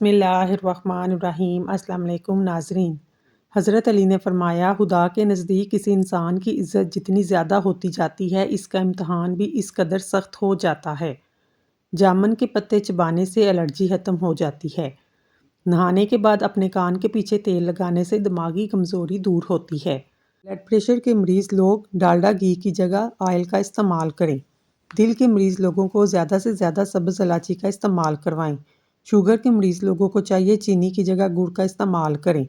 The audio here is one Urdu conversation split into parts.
بسم اللہ الرحمن الرحیم۔ السلام علیکم ناظرین۔ حضرت علی نے فرمایا، خدا کے نزدیک کسی انسان کی عزت جتنی زیادہ ہوتی جاتی ہے، اس کا امتحان بھی اس قدر سخت ہو جاتا ہے۔ جامن کے پتے چبانے سے الرجی ختم ہو جاتی ہے۔ نہانے کے بعد اپنے کان کے پیچھے تیل لگانے سے دماغی کمزوری دور ہوتی ہے۔ بلڈ پریشر کے مریض لوگ ڈالڈا گھی کی جگہ آئل کا استعمال کریں۔ دل کے مریض لوگوں کو زیادہ سے زیادہ سبز الائچی کا استعمال کروائیں۔ شوگر کے مریض لوگوں کو چاہیے چینی کی جگہ گڑ کا استعمال کریں۔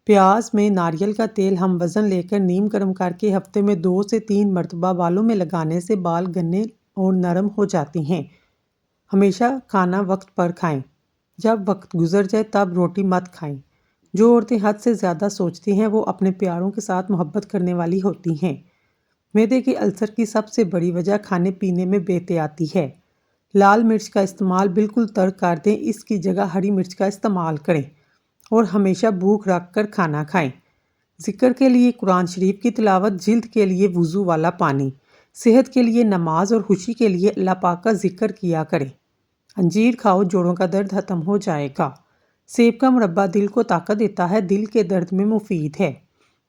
پیاز میں ناریل کا تیل ہم وزن لے کر نیم گرم کر کے ہفتے میں 2 سے 3 مرتبہ بالوں میں لگانے سے بال گھنے اور نرم ہو جاتے ہیں۔ ہمیشہ کھانا وقت پر کھائیں۔ جب وقت گزر جائے تب روٹی مت کھائیں۔ جو عورتیں حد سے زیادہ سوچتی ہیں وہ اپنے پیاروں کے ساتھ محبت کرنے والی ہوتی ہیں۔ معدے کے السر کی سب سے بڑی وجہ کھانے پینے میں بے احتیاطی ہے۔ لال مرچ کا استعمال بالکل ترک کر دیں، اس کی جگہ ہری مرچ کا استعمال کریں اور ہمیشہ بھوک رکھ کر کھانا کھائیں۔ ذکر کے لیے قرآن شریف کی تلاوت، جلد کے لیے وضو والا پانی، صحت کے لیے نماز اور خوشی کے لیے اللہ پاک کا ذکر کیا کریں۔ انجیر کھاؤ، جوڑوں کا درد ختم ہو جائے گا۔ سیب کا مربہ دل کو طاقت دیتا ہے، دل کے درد میں مفید ہے۔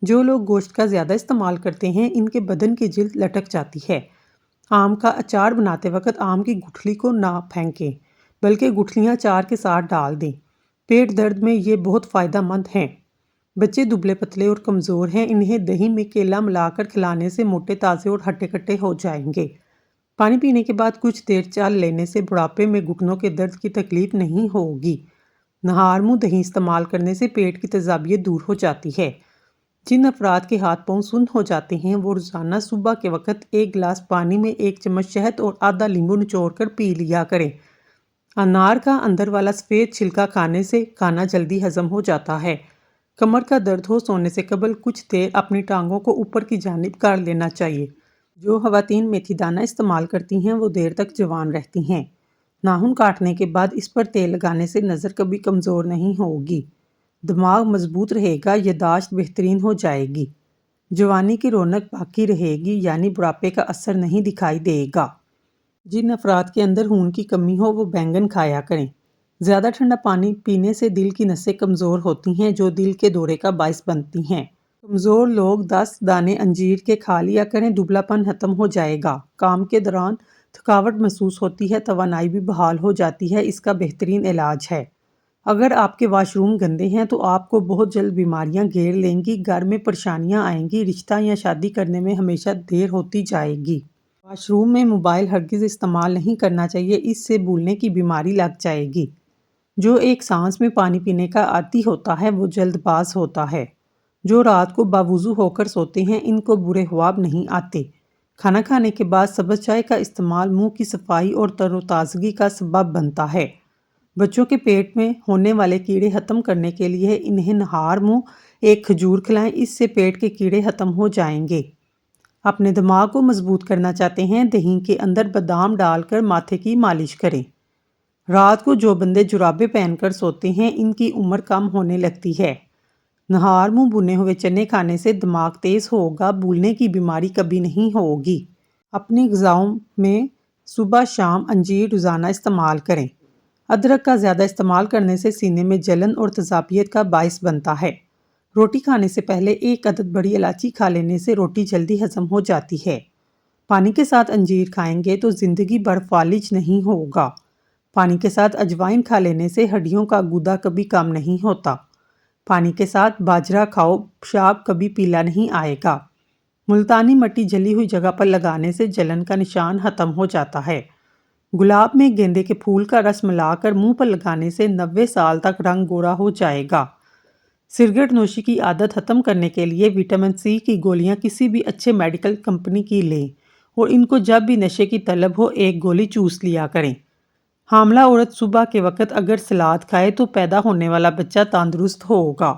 جو لوگ گوشت کا زیادہ استعمال کرتے ہیں ان کے بدن کی جلد لٹک جاتی ہے۔ آم کا اچار بناتے وقت آم کی گٹھلی کو نہ پھینکیں بلکہ گٹھلیاں اچار کے ساتھ ڈال دیں۔ پیٹ درد میں یہ بہت فائدہ مند ہیں۔ بچے دبلے پتلے اور کمزور ہیں، انہیں دہی میں کیلا ملا کر کھلانے سے موٹے تازے اور ہٹے کٹے ہو جائیں گے۔ پانی پینے کے بعد کچھ دیر چل لینے سے بڑھاپے میں گھٹنوں کے درد کی تکلیف نہیں ہوگی۔ نہار منہ دہی استعمال کرنے سے پیٹ کی تیزابیت دور ہو جاتی ہے۔ جن افراد کے ہاتھ پاؤں سن ہو جاتے ہیں وہ روزانہ صبح کے وقت 1 گلاس پانی میں 1 چمچ شہد اور آدھا لیمو نچوڑ کر پی لیا کریں۔ انار کا اندر والا سفید چھلکا کھانے سے کھانا جلدی ہضم ہو جاتا ہے۔ کمر کا درد ہو، سونے سے قبل کچھ دیر اپنی ٹانگوں کو اوپر کی جانب کر لینا چاہیے۔ جو خواتین میتھی دانہ استعمال کرتی ہیں وہ دیر تک جوان رہتی ہیں۔ ناخن کاٹنے کے بعد اس پر تیل لگانے سے نظر کبھی کمزور نہیں ہوگی۔ دماغ مضبوط رہے گا، یادداشت بہترین ہو جائے گی۔ جوانی کی رونق باقی رہے گی، یعنی بڑھاپے کا اثر نہیں دکھائی دے گا۔ جن افراد کے اندر خون کی کمی ہو وہ بینگن کھایا کریں۔ زیادہ ٹھنڈا پانی پینے سے دل کی نسیں کمزور ہوتی ہیں جو دل کے دورے کا باعث بنتی ہیں۔ کمزور لوگ 10 دانے انجیر کے کھا لیا کریں، دبلا پن ختم ہو جائے گا۔ کام کے دوران تھکاوٹ محسوس ہوتی ہے، توانائی بھی بحال ہو جاتی ہے، اس کا بہترین علاج ہے۔ اگر آپ کے واش روم گندے ہیں تو آپ کو بہت جلد بیماریاں گھیر لیں گی، گھر میں پریشانیاں آئیں گی، رشتہ یا شادی کرنے میں ہمیشہ دیر ہوتی جائے گی۔ واش روم میں موبائل ہرگز استعمال نہیں کرنا چاہیے، اس سے بھولنے کی بیماری لگ جائے گی۔ جو ایک سانس میں پانی پینے کا عادی ہوتا ہے وہ جلد باز ہوتا ہے۔ جو رات کو باوضو ہو کر سوتے ہیں ان کو برے خواب نہیں آتے۔ کھانا کھانے کے بعد سبز چائے کا استعمال منہ کی صفائی اور تر و تازگی کا سبب بنتا ہے۔ بچوں کے پیٹ میں ہونے والے کیڑے ختم کرنے کے لیے انہیں نہار منہ 1 کھجور کھلائیں، اس سے پیٹ کے کیڑے ختم ہو جائیں گے۔ اپنے دماغ کو مضبوط کرنا چاہتے ہیں، دہی کے اندر بادام ڈال کر ماتھے کی مالش کریں۔ رات کو جو بندے جرابیں پہن کر سوتے ہیں ان کی عمر کم ہونے لگتی ہے۔ نہار منہ بھنے ہوئے چنے کھانے سے دماغ تیز ہوگا، بھولنے کی بیماری کبھی نہیں ہوگی۔ اپنی غذاؤں میں صبح شام انجیر روزانہ استعمال کریں۔ ادرک کا زیادہ استعمال کرنے سے سینے میں جلن اور تیزابیت کا باعث بنتا ہے۔ روٹی کھانے سے پہلے 1 عدد بڑی الائچی کھا لینے سے روٹی جلدی ہضم ہو جاتی ہے۔ پانی کے ساتھ انجیر کھائیں گے تو زندگی بھر فالج نہیں ہوگا۔ پانی کے ساتھ اجوائن کھا لینے سے ہڈیوں کا گودا کبھی کم نہیں ہوتا۔ پانی کے ساتھ باجرہ کھاؤ، پیشاب کبھی پیلا نہیں آئے گا۔ ملتانی مٹی جلی ہوئی جگہ پر لگانے سے جلن کا نشان ختم ہو جاتا ہے۔ گلاب میں گیندے کے پھول کا رس ملا کر منہ پر لگانے سے 90 سال تک رنگ گورا ہو جائے گا۔ سگریٹ نوشی کی عادت ختم کرنے کے لیے وٹامن سی کی گولیاں کسی بھی اچھے میڈیکل کمپنی کی لیں اور ان کو جب بھی نشے کی طلب ہو 1 گولی چوس لیا کریں۔ حاملہ عورت صبح کے وقت اگر سلاد کھائے تو پیدا ہونے والا بچہ تندرست ہوگا۔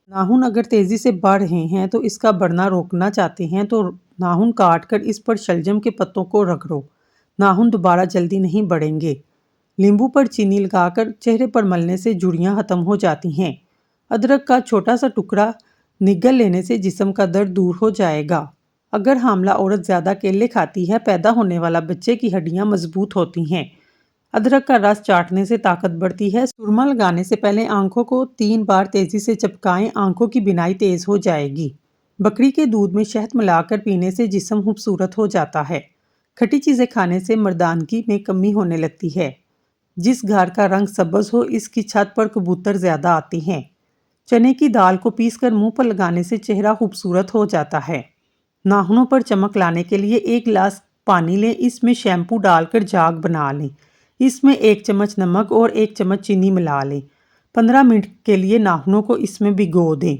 ناخن اگر تیزی سے بڑھ رہے ہیں تو اس کا بڑھنا روکنا چاہتے ہیں تو ناخن کاٹ کر اس پر شلجم کے پتوں کو رگڑو، ناخن دوبارہ جلدی نہیں بڑھیں گے۔ لیمبو پر چینی لگا کر چہرے پر ملنے سے جھریاں ختم ہو جاتی ہیں۔ ادرک کا چھوٹا سا ٹکڑا نگل لینے سے جسم کا درد دور ہو جائے گا۔ اگر حاملہ عورت زیادہ کیلے کھاتی ہے، پیدا ہونے والا بچے کی ہڈیاں مضبوط ہوتی ہیں۔ ادرک کا رس چاٹنے سے طاقت بڑھتی ہے۔ سرما لگانے سے پہلے آنکھوں کو 3 بار تیزی سے چپکائیں، آنکھوں کی بینائی تیز ہو جائے گی۔ بکری کے دودھ میں شہد ملا کر پینے سے جسم خوبصورت ہو جاتا ہے۔ کھٹی چیزیں کھانے سے مردانگی میں کمی ہونے لگتی ہے۔ جس گھر کا رنگ سبز ہو اس کی چھت پر کبوتر زیادہ آتے ہیں۔ چنے کی دال کو پیس کر منہ پر لگانے سے چہرہ خوبصورت ہو جاتا ہے۔ ناخنوں پر چمک لانے کے لیے 1 گلاس پانی لیں، اس میں شیمپو ڈال کر جاگ بنا لیں۔ اس میں 1 چمچ نمک اور 1 چمچ چینی ملا لیں۔ 15 منٹ کے لیے ناخنوں کو اس میں بھگو دیں۔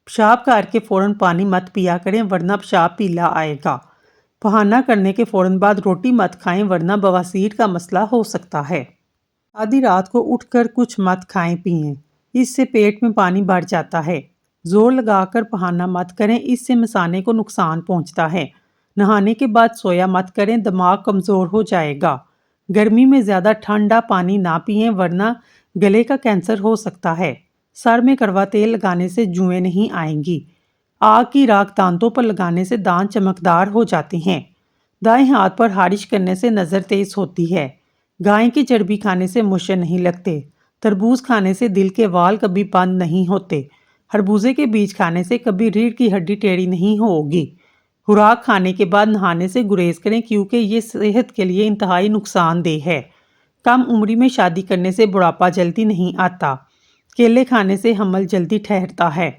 پیشاب کر کے فوراً پانی مت پیا کریں ورنہ پیشاب پیلا آئے گا۔ بہانہ کرنے کے فوراً بعد روٹی مت کھائیں ورنہ بواسیر کا مسئلہ ہو سکتا ہے۔ آدھی رات کو اٹھ کر کچھ مت کھائیں پئیں، اس سے پیٹ میں پانی بڑھ جاتا ہے۔ زور لگا کر بہانہ مت کریں، اس سے مثانے کو نقصان پہنچتا ہے۔ نہانے کے بعد سویا مت کریں، دماغ کمزور ہو جائے گا۔ گرمی میں زیادہ ٹھنڈا پانی نہ پئیں ورنہ گلے کا کینسر ہو سکتا ہے۔ سر میں کڑوا تیل لگانے سے جوئیں نہیں آئیں گی۔ آگ کی راکھ دانتوں پر لگانے سے دانت چمکدار ہو جاتے ہیں۔ دائیں ہاتھ پر خارش کرنے سے نظر تیز ہوتی ہے۔ گائے کی چربی کھانے سے مشے نہیں لگتے۔ تربوز کھانے سے دل کے وال کبھی بند نہیں ہوتے۔ خربوزے کے بیج کھانے سے کبھی ریڑھ کی ہڈی ٹیڑھی نہیں ہوگی۔ خوراک کھانے کے بعد نہانے سے گریز کریں کیونکہ یہ صحت کے لیے انتہائی نقصان دہ ہے۔ کم عمری میں شادی کرنے سے بڑھاپا جلدی نہیں آتا۔ کیلے کھانے سے حمل جلدی ٹھہرتا ہے۔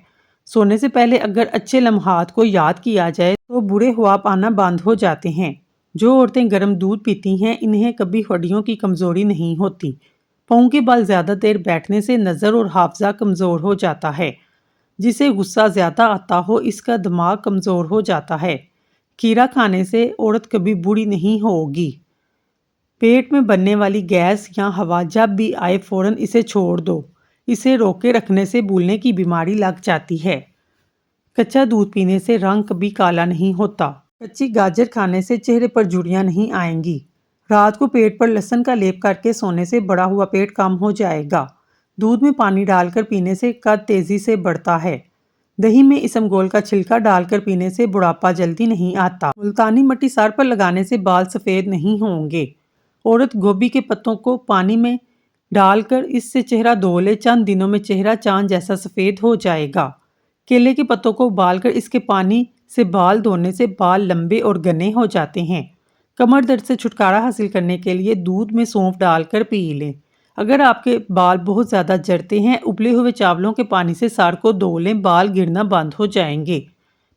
سونے سے پہلے اگر اچھے لمحات کو یاد کیا جائے تو برے خواب آنا بند ہو جاتے ہیں۔ جو عورتیں گرم دودھ پیتی ہیں انہیں کبھی ہڈیوں کی کمزوری نہیں ہوتی۔ پاؤں کے بل زیادہ دیر بیٹھنے سے نظر اور حافظہ کمزور ہو جاتا ہے۔ جسے غصہ زیادہ آتا ہو اس کا دماغ کمزور ہو جاتا ہے۔ کھیرا کھانے سے عورت کبھی بوڑھی نہیں ہوگی۔ پیٹ میں بننے والی گیس یا ہوا جب بھی آئے فوراً اسے چھوڑ دو۔ اسے روکے رکھنے سے بھولنے کی بیماری لگ جاتی ہے۔ کچا دودھ پینے سے رنگ کبھی کالا نہیں ہوتا۔ کچی گاجر کھانے سے چہرے پر جھریاں نہیں آئیں گی۔ رات کو پیٹ پر لہسن کا لیپ کر کے سونے سے بڑا ہوا پیٹ کم ہو جائے گا۔ دودھ میں پانی ڈال کر پینے سے قد تیزی سے بڑھتا ہے۔ دہی میں اسمگول کا چھلکا ڈال کر پینے سے بڑھاپا جلدی نہیں آتا۔ ملتانی مٹی سر پر لگانے سے بال سفید نہیں ہوں گے۔ عورت گوبھی کے پتوں کو پانی میں ڈال کر اس سے چہرہ دھو لے، چند دنوں میں چہرہ چاند جیسا سفید ہو جائے گا۔ کیلے کے پتوں کو ابال کر اس کے پانی سے بال دھونے سے بال لمبے اور گھنے ہو جاتے ہیں۔ کمر درد سے چھٹکارا حاصل کرنے کے لیے دودھ میں سونف ڈال کر پی لیں۔ اگر آپ کے بال بہت زیادہ جھڑتے ہیں ابلے ہوئے چاولوں کے پانی سے سر کو دھو لیں، بال گرنا بند ہو جائیں گے۔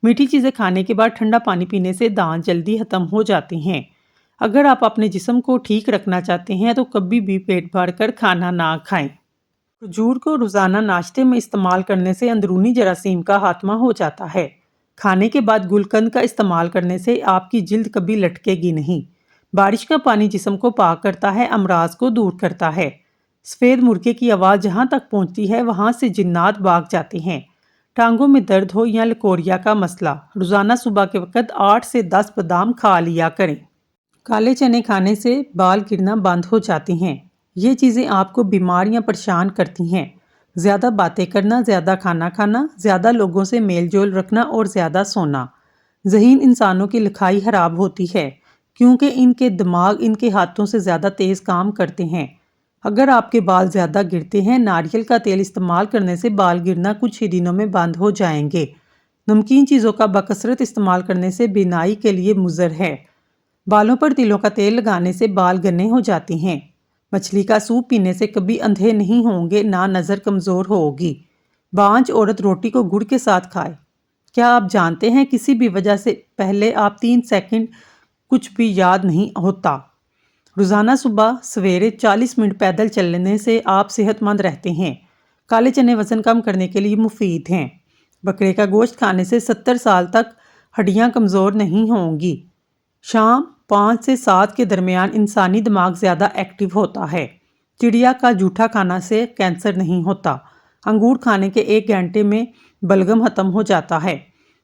میٹھی چیزیں کھانے کے بعد ٹھنڈا پانی پینے سے دانت جلدی ختم ہو جاتے ہیں۔ اگر آپ اپنے جسم کو ٹھیک رکھنا چاہتے ہیں تو کبھی بھی پیٹ بھر کر کھانا نہ کھائیں۔ کھجور کو روزانہ ناشتے میں استعمال کرنے سے اندرونی جراثیم کا خاتمہ ہو جاتا ہے۔ کھانے کے بعد گلقند کا استعمال کرنے سے آپ کی جلد کبھی لٹکے گی نہیں۔ بارش کا پانی جسم کو پاک کرتا ہے، امراض کو دور کرتا ہے۔ سفید مرغے کی آواز جہاں تک پہنچتی ہے وہاں سے جنات بھاگ جاتے ہیں۔ ٹانگوں میں درد ہو یا لکوریا کا مسئلہ، روزانہ صبح کے وقت 8 سے 10 بادام کھا لیا کریں۔ کالے چنے کھانے سے بال گرنا بند ہو جاتے ہیں۔ یہ چیزیں آپ کو بیماریاں پریشان کرتی ہیں۔ زیادہ باتیں کرنا، زیادہ کھانا کھانا، زیادہ لوگوں سے میل جول رکھنا اور زیادہ سونا۔ ذہین انسانوں کی لکھائی خراب ہوتی ہے کیونکہ ان کے دماغ ان کے ہاتھوں سے زیادہ تیز کام کرتے ہیں۔ اگر آپ کے بال زیادہ گرتے ہیں، ناریل کا تیل استعمال کرنے سے بال گرنا کچھ ہی دنوں میں بند ہو جائیں گے۔ نمکین چیزوں کا بکثرت استعمال کرنے سے بینائی کے لیے مضر ہے۔ بالوں پر تلوں کا تیل لگانے سے بال گھنے ہو جاتے ہیں۔ مچھلی کا سوپ پینے سے کبھی اندھے نہیں ہوں گے، نہ نظر کمزور ہوگی۔ بانجھ عورت روٹی کو گڑ کے ساتھ کھائے۔ کیا آپ جانتے ہیں کسی بھی وجہ سے پہلے آپ 3 سیکنڈ کچھ بھی یاد نہیں ہوتا۔ روزانہ صبح سویرے 40 منٹ پیدل چلنے سے آپ صحت مند رہتے ہیں۔ کالے چنے وزن کم کرنے کے لیے مفید ہیں۔ بکرے کا گوشت کھانے سے 70 سال تک ہڈیاں کمزور نہیں ہوں گی۔ شام 5 سے 7 کے درمیان انسانی دماغ زیادہ ایکٹیو ہوتا ہے۔ چڑیا کا جوٹھا کھانا سے کینسر نہیں ہوتا۔ انگور کھانے کے 1 گھنٹے میں بلغم ختم ہو جاتا ہے۔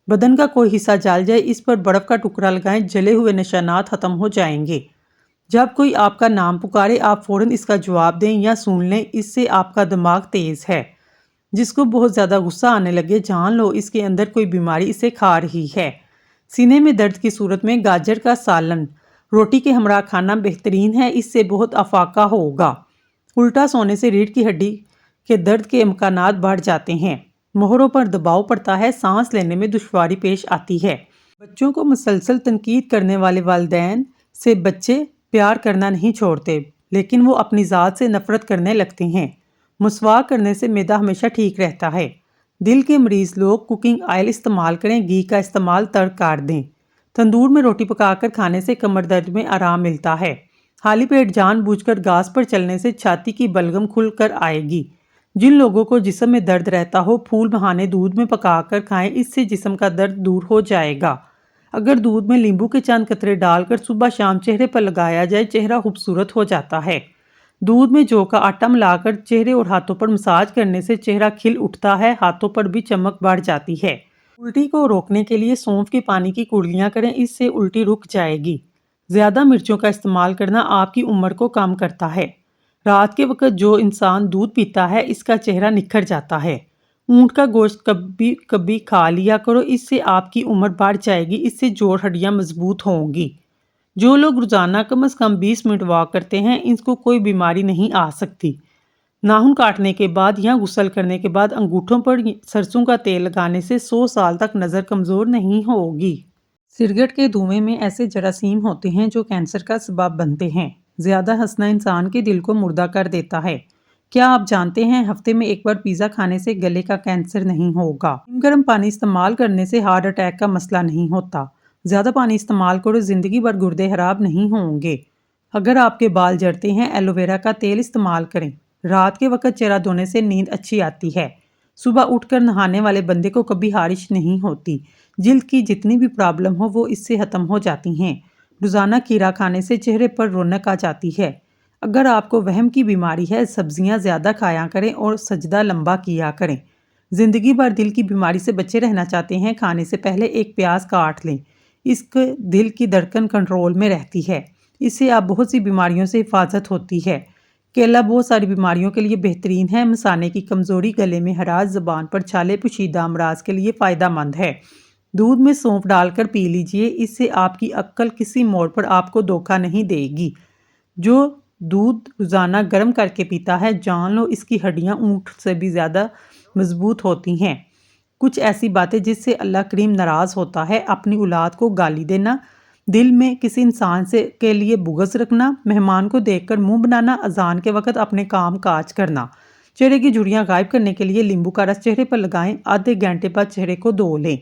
بدن کا کوئی حصہ جل جائے اس پر برف کا ٹکڑا لگائیں، جلے ہوئے نشانات ختم ہو جائیں گے۔ جب کوئی آپ کا نام پکارے آپ فوراً اس کا جواب دیں یا سن لیں، اس سے آپ کا دماغ تیز ہے۔ جس کو بہت زیادہ غصہ آنے لگے جان لو اس کے اندر کوئی بیماری اسے کھا رہی ہے۔ سینے میں درد کی صورت میں گاجر کا سالن، روٹی کے ہمراہ کھانا بہترین ہے، اس سے بہت افاقہ ہوگا۔ الٹا سونے سے ریڑھ کی ہڈی کے درد کے امکانات بڑھ جاتے ہیں، موہروں پر دباؤ پڑتا ہے، سانس لینے میں دشواری پیش آتی ہے۔ بچوں کو مسلسل تنقید کرنے والے والدین سے بچے پیار کرنا نہیں چھوڑتے، لیکن وہ اپنی ذات سے نفرت کرنے لگتے ہیں۔ مسواک کرنے سے معدہ ہمیشہ ٹھیک رہتا ہے۔ دل کے مریض لوگ کوکنگ آئل استعمال کریں، گھی کا استعمال ترک کر دیں۔ تندور میں روٹی پکا کر کھانے سے کمر درد میں آرام ملتا ہے۔ خالی پیٹ جان بوجھ کر گاز پر چلنے سے چھاتی کی بلغم کھل کر آئے گی۔ جن لوگوں کو جسم میں درد رہتا ہو، پھول بہانے دودھ میں پکا کر کھائیں، اس سے جسم کا درد دور ہو جائے گا۔ اگر دودھ میں لیمبو کے چند قطرے ڈال کر صبح شام چہرے پر لگایا جائے، چہرہ خوبصورت ہو جاتا ہے۔ دودھ میں جو کا آٹا ملا کر چہرے اور ہاتھوں پر مساج کرنے سے چہرہ کھل اٹھتا ہے، ہاتھوں پر بھی چمک بڑھ جاتی ہے۔ الٹی کو روکنے کے لیے سونف کے پانی کی کڑلیاں کریں، اس سے الٹی رک جائے گی۔ زیادہ مرچوں کا استعمال کرنا آپ کی عمر کو کم کرتا ہے۔ رات کے وقت جو انسان دودھ پیتا ہے، اس کا چہرہ نکھر جاتا ہے۔ اونٹ کا گوشت کبھی کبھی کھا لیا کرو، اس سے آپ کی عمر بڑھ جائے گی، اس سے جوڑ ہڈیاں مضبوط ہوں گی۔ جو لوگ روزانہ کم از کم 20 منٹ واک کرتے ہیں، ان کو کوئی بیماری نہیں آ سکتی۔ ناخن کاٹنے کے بعد یا غسل کرنے کے بعد انگوٹھوں پر سرسوں کا تیل لگانے سے 100 سال تک نظر کمزور نہیں ہوگی۔ سگریٹ کے دھوئیں میں ایسے جراثیم ہوتے ہیں جو کینسر کا سبب بنتے ہیں۔ زیادہ ہنسنا انسان کے دل کو مردہ کر دیتا ہے۔ کیا آپ جانتے ہیں ہفتے میں ایک بار پیزا کھانے سے گلے کا کینسر نہیں ہوگا؟ گرم پانی استعمال کرنے سے ہارٹ اٹیک کا مسئلہ نہیں ہوتا۔ زیادہ پانی استعمال کرو، زندگی بھر گردے خراب نہیں ہوں گے۔ اگر آپ کے بال جھڑتے ہیں، ایلو ویرا کا تیل استعمال کریں۔ رات کے وقت چہرہ دھونے سے نیند اچھی آتی ہے۔ صبح اٹھ کر نہانے والے بندے کو کبھی خارش نہیں ہوتی۔ جلد کی جتنی بھی پرابلم ہو وہ اس سے ختم ہو جاتی ہیں۔ روزانہ کھیرا کھانے سے چہرے پر رونق آ جاتی ہے۔ اگر آپ کو وہم کی بیماری ہے، سبزیاں زیادہ کھایا کریں اور سجدہ لمبا کیا کریں۔ زندگی بھر دل کی بیماری سے بچے رہنا چاہتے ہیں، کھانے سے پہلے ایک پیاز کاٹ لیں۔ اس کے دل کی دھڑکن کنٹرول میں رہتی ہے۔ اس سے آپ بہت سی بیماریوں سے حفاظت ہوتی ہے۔ کیلا بہت ساری بیماریوں کے لیے بہترین ہے۔ مثانے کی کمزوری، گلے میں خراش، زبان پر چھالے، پوشیدہ امراض کے لیے فائدہ مند ہے۔ دودھ میں سونف ڈال کر پی لیجئے، اس سے آپ کی عقل کسی موڑ پر آپ کو دھوکہ نہیں دے گی۔ جو دودھ روزانہ گرم کر کے پیتا ہے، جان لو اس کی ہڈیاں اونٹ سے بھی زیادہ مضبوط ہوتی ہیں۔ کچھ ایسی باتیں جس سے اللہ کریم ناراض ہوتا ہے: اپنی اولاد کو گالی دینا، دل میں کسی انسان کے لیے بغض رکھنا، مہمان کو دیکھ کر منہ بنانا، اذان کے وقت اپنے کام کاج کرنا۔ چہرے کی جھریاں غائب کرنے کے لیے لیمبو کا رس چہرے پر لگائیں، آدھے گھنٹے بعد چہرے کو دھو لیں۔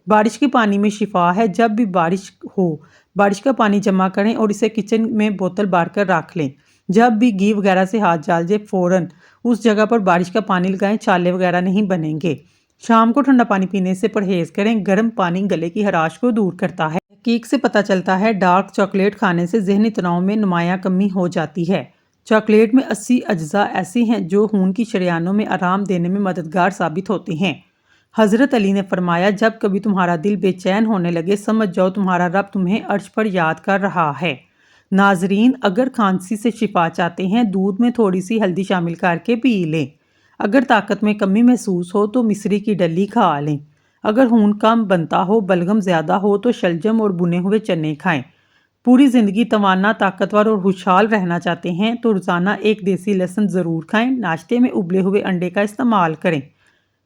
بارش کے پانی میں شفا ہے۔ جب بھی بارش ہو، بارش کا پانی جمع کریں اور اسے کچن میں بوتل بھر کر رکھ لیں۔ جب بھی گھی وغیرہ سے ہاتھ جل جائے، فوراً اس جگہ پر بارش کا پانی لگائیں، چھالے وغیرہ نہیں بنیں گے۔ شام کو ٹھنڈا پانی پینے سے پرہیز کریں، گرم پانی گلے کی خراش کو دور کرتا ہے۔ تحقیق سے پتہ چلتا ہے ڈارک چاکلیٹ کھانے سے ذہنی تناؤ میں نمایاں کمی ہو جاتی ہے۔ چاکلیٹ میں 80 اجزاء ایسی ہیں جو خون کی شریانوں میں آرام دینے میں مددگار ثابت ہوتے ہیں۔ حضرت علی نے فرمایا، جب کبھی تمہارا دل بے چین ہونے لگے، سمجھ جاؤ تمہارا رب تمہیں عرش پر یاد کر رہا ہے۔ ناظرین، اگر کھانسی سے شفا چاہتے ہیں، دودھ میں تھوڑی سی ہلدی شامل کر کے پی لیں۔ اگر طاقت میں کمی محسوس ہو تو مصری کی ڈلی کھا لیں۔ اگر خون کم بنتا ہو، بلغم زیادہ ہو تو شلجم اور بنے ہوئے چنے کھائیں۔ پوری زندگی توانا، طاقتور اور خوشحال رہنا چاہتے ہیں تو روزانہ ایک دیسی لہسن ضرور کھائیں۔ ناشتے میں ابلے ہوئے انڈے کا استعمال کریں۔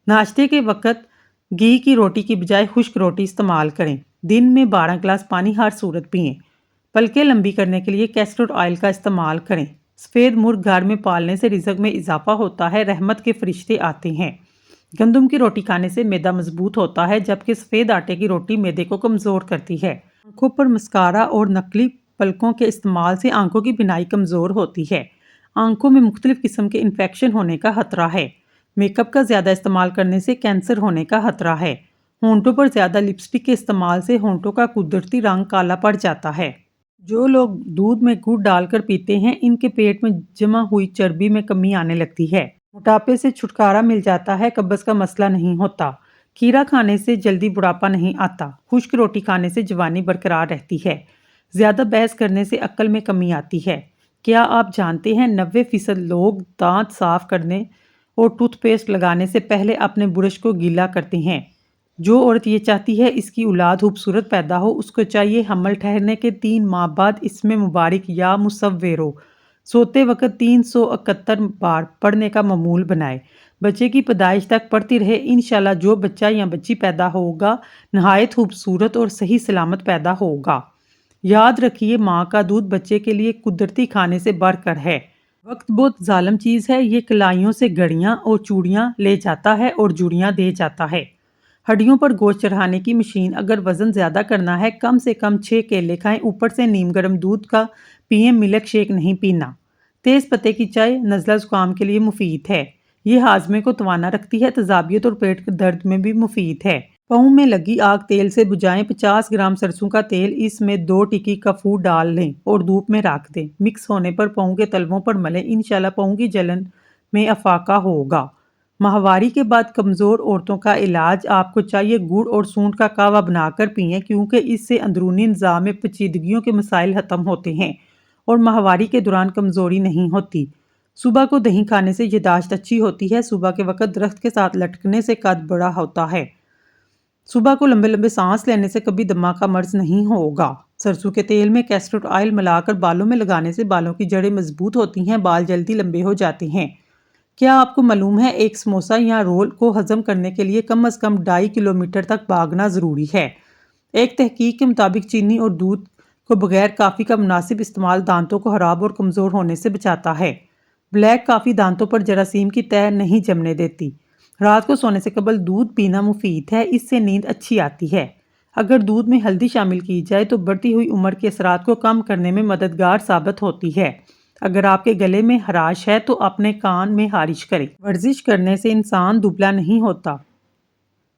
ناشتے کے وقت گھی کی روٹی کی بجائے خشک روٹی استعمال کریں۔ دن میں 12 گلاس پانی ہر صورت پئیں۔ پلکیں لمبی کرنے کے لیے کیسٹر آئل کا استعمال کریں۔ سفید مرغ گھر میں پالنے سے رزق میں اضافہ ہوتا ہے، رحمت کے فرشتے آتے ہیں۔ گندم کی روٹی کھانے سے معدہ مضبوط ہوتا ہے، جبکہ سفید آٹے کی روٹی معدے کو کمزور کرتی ہے۔ آنکھوں پر مسکارا اور نقلی پلکوں کے استعمال سے آنکھوں کی بینائی کمزور ہوتی ہے۔ آنکھوں میں مختلف قسم کے انفیکشن ہونے کا خطرہ ہے۔ میک اپ کا زیادہ استعمال کرنے سے کینسر ہونے کا خطرہ ہے۔ ہونٹوں پر زیادہ لپسٹک کے استعمال سے ہونٹوں کا قدرتی رنگ کالا پڑ جاتا ہے۔ جو لوگ دودھ میں گڑ ڈال کر پیتے ہیں، ان کے پیٹ میں جمع ہوئی چربی میں کمی آنے لگتی ہے۔ موٹاپے سے چھٹکارا مل جاتا ہے، قبض کا مسئلہ نہیں ہوتا۔ کھیرا کھانے سے جلدی بڑھاپا نہیں آتا۔ خشک روٹی کھانے سے جوانی برقرار رہتی ہے۔ زیادہ بحث کرنے سے عقل میں کمی آتی ہے۔ کیا آپ جانتے ہیں 90% لوگ دانت صاف کرنے اور ٹوتھ پیسٹ لگانے سے پہلے اپنے برش کو گیلا کرتے ہیں؟ جو عورت یہ چاہتی ہے اس کی اولاد خوبصورت پیدا ہو، اس کو چاہیے حمل ٹھہرنے کے 3 ماہ بعد اس میں مبارک یا مصورو سوتے وقت 371 بار پڑھنے کا معمول بنائے۔ بچے کی پیدائش تک پڑھتی رہے، انشاءاللہ جو بچہ یا بچی پیدا ہوگا نہایت خوبصورت اور صحیح سلامت پیدا ہوگا۔ یاد رکھیے ماں کا دودھ بچے کے لیے قدرتی کھانے سے بڑھ کر ہے۔ وقت بہت ظالم چیز ہے، یہ کلائیوں سے گڑیاں اور چوڑیاں لے جاتا ہے اور جوڑیاں دے جاتا ہے۔ ہڈیوں پر گوشت چڑھانے کی مشین، اگر وزن زیادہ کرنا ہے کم سے کم 6 کیلے کھائیں، اوپر سے نیم گرم دودھ کا پئیں، ملک شیک نہیں پینا۔ تیز پتے کی چائے نزلہ زکام کے لیے مفید ہے، یہ ہاضمے کو توانا رکھتی ہے، تیزابیت اور پیٹ کے درد میں بھی مفید ہے۔ پاؤں میں لگی آگ تیل سے بجھائیں، 50 گرام سرسوں کا تیل، اس میں 2 ٹکی کافور ڈال لیں اور دھوپ میں رکھ دیں، مکس ہونے پر پاؤں کے تلووں پر ملیں، انشاءاللہ پاؤں کی جلن میں افاقہ ہوگا۔ ماہواری کے بعد کمزور عورتوں کا علاج، آپ کو چاہیے گڑ اور سونٹ کا قہوہ بنا کر پئیں، کیونکہ اس سے اندرونی نظام میں پیچیدگیوں کے مسائل ختم ہوتے ہیں اور ماہواری کے دوران کمزوری نہیں ہوتی۔ صبح کو دہی کھانے سے یادداشت اچھی ہوتی ہے، صبح کے وقت درخت کے ساتھ لٹکنے سے قد بڑا ہوتا ہے۔ صبح کو لمبے لمبے سانس لینے سے کبھی دمہ کا مرض نہیں ہوگا۔ سرسوں کے تیل میں کیسٹر آئل ملا کر بالوں میں لگانے سے بالوں کی جڑیں مضبوط ہوتی ہیں، بال جلدی لمبے ہو جاتے ہیں۔ کیا آپ کو معلوم ہے ایک سموسہ یا رول کو ہضم کرنے کے لیے کم از کم 2.5 کلومیٹر تک بھاگنا ضروری ہے؟ ایک تحقیق کے مطابق چینی اور دودھ کو بغیر کافی کا مناسب استعمال دانتوں کو خراب اور کمزور ہونے سے بچاتا ہے۔ بلیک کافی دانتوں پر جراثیم کی تہ نہیں جمنے دیتی۔ رات کو سونے سے قبل دودھ پینا مفید ہے، اس سے نیند اچھی آتی ہے۔ اگر دودھ میں ہلدی شامل کی جائے تو بڑھتی ہوئی عمر کے اثرات کو کم کرنے میں مددگار ثابت ہوتی ہے۔ اگر آپ کے گلے میں خراش ہے تو اپنے کان میں خارش کریں۔ ورزش کرنے سے انسان دبلا نہیں ہوتا۔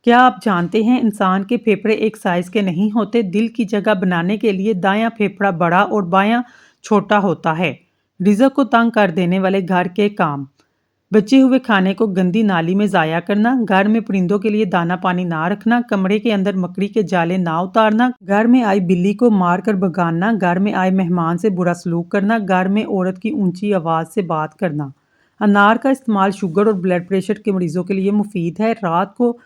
کیا آپ جانتے ہیں انسان کے پھیپھڑے ایک سائز کے نہیں ہوتے؟ دل کی جگہ بنانے کے لیے دایاں پھیپھڑا بڑا اور بایاں چھوٹا ہوتا ہے۔ رزق کو تنگ کر دینے والے گھر کے کام، بچے ہوئے کھانے کو گندی نالی میں ضائع کرنا، گھر میں پرندوں کے لیے دانہ پانی نہ رکھنا، کمرے کے اندر مکڑی کے جالے نہ اتارنا، گھر میں آئی بلی کو مار کر بھگانا، گھر میں آئے مہمان سے برا سلوک کرنا، گھر میں عورت کی اونچی آواز سے بات کرنا۔ انار کا استعمال شوگر اور بلڈ پریشر کے مریضوں کے لیے مفید ہے۔ رات کو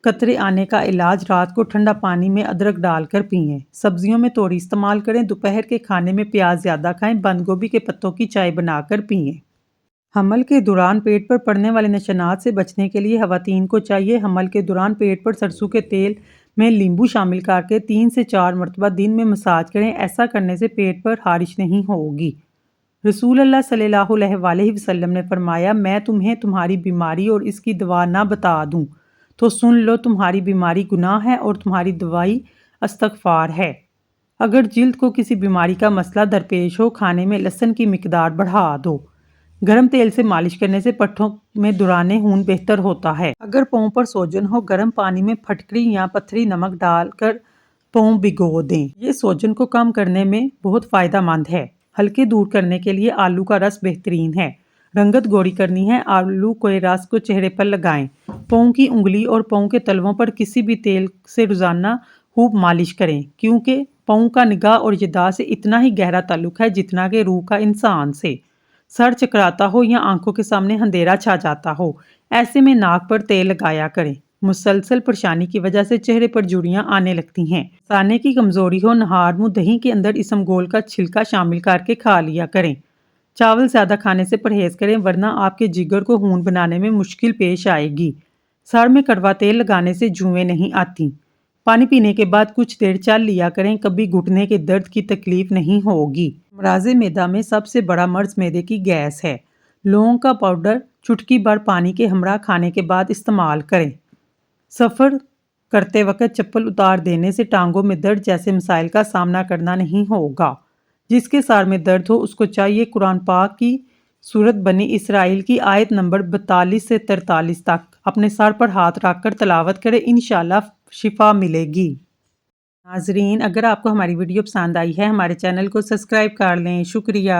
قطرے آنے کا علاج، رات کو ٹھنڈا پانی میں ادرک ڈال کر پئیں۔ سبزیوں میں توری استعمال کریں، دوپہر کے کھانے میں پیاز زیادہ کھائیں، بند گوبھی کے پتوں کی چائے بنا کر پئیں۔ حمل کے دوران پیٹ پر پڑنے والے نشانات سے بچنے کے لیے خواتین کو چاہیے حمل کے دوران پیٹ پر سرسوں کے تیل میں لیمبو شامل کر کے 3 سے 4 مرتبہ دن میں مساج کریں، ایسا کرنے سے پیٹ پر خارش نہیں ہوگی۔ رسول اللہ صلی اللہ علیہ وآلہ وسلم نے فرمایا، میں تمہیں تمہاری بیماری اور اس کی دوا نہ بتا دوں تو سن لو، تمہاری بیماری گناہ ہے اور تمہاری دوائی استغفار ہے۔ اگر جلد کو کسی بیماری کا مسئلہ درپیش ہو، کھانے میں لہسن کی مقدار بڑھا دو۔ گرم تیل سے مالش کرنے سے پٹھوں میں دوران خون بہتر ہوتا ہے۔ اگر پاؤں پر سوجن ہو، گرم پانی میں پھٹکری یا پتھری نمک ڈال کر پاؤں بھگو دیں، یہ سوجن کو کم کرنے میں بہت فائدہ مند ہے۔ ہلکے دور کرنے کے لیے آلو کا رس بہترین ہے۔ رنگت گوری کرنی ہے، آلو کے رس کو چہرے پر لگائیں۔ پاؤں کی انگلی اور پاؤں کے تلووں پر کسی بھی تیل سے روزانہ خوب مالش کریں، کیونکہ پاؤں کا نگاہ اور یادداشت سے اتنا ہی گہرا تعلق ہے جتنا کہ روح کا انسان سے۔ سر چکراتا ہو یا آنکھوں کے سامنے اندھیرا چھا جاتا ہو، ایسے میں ناک پر تیل لگایا کریں۔ مسلسل پریشانی کی وجہ سے چہرے پر جھریاں آنے لگتی ہیں۔ سانے کی کمزوری ہو، نہار منہ دہی کے اندر اسمگول کا چھلکا شامل کر کے کھا لیا کریں۔ چاول زیادہ کھانے سے پرہیز کریں، ورنہ آپ کے جگر کو خون بنانے میں مشکل پیش آئے گی۔ سر میں کڑوا تیل لگانے سے جوئیں نہیں آتی۔ پانی پینے کے بعد کچھ دیر چل لیا کریں، کبھی گھٹنے کے درد کی تکلیف نہیں ہوگی۔ امراض معدہ میں سب سے بڑا مرض معدے کی گیس ہے۔ لونگ کا پاؤڈر چٹکی بھر پانی کے ہمراہ کھانے کے بعد استعمال کریں۔ سفر کرتے وقت چپل اتار دینے سے ٹانگوں میں درد جیسے مسائل کا سامنا کرنا نہیں ہوگا۔ جس کے سر میں درد ہو اس کو چاہیے قرآن پاک کی سورت بنی اسرائیل کی آیت نمبر 42 سے 43 تک اپنے سر پر ہاتھ رکھ کر تلاوت کرے، انشاءاللہ شفا ملے گی۔ ناظرین، اگر آپ کو ہماری ویڈیو پسند آئی ہے، ہمارے چینل کو سبسکرائب کر لیں۔ شکریہ۔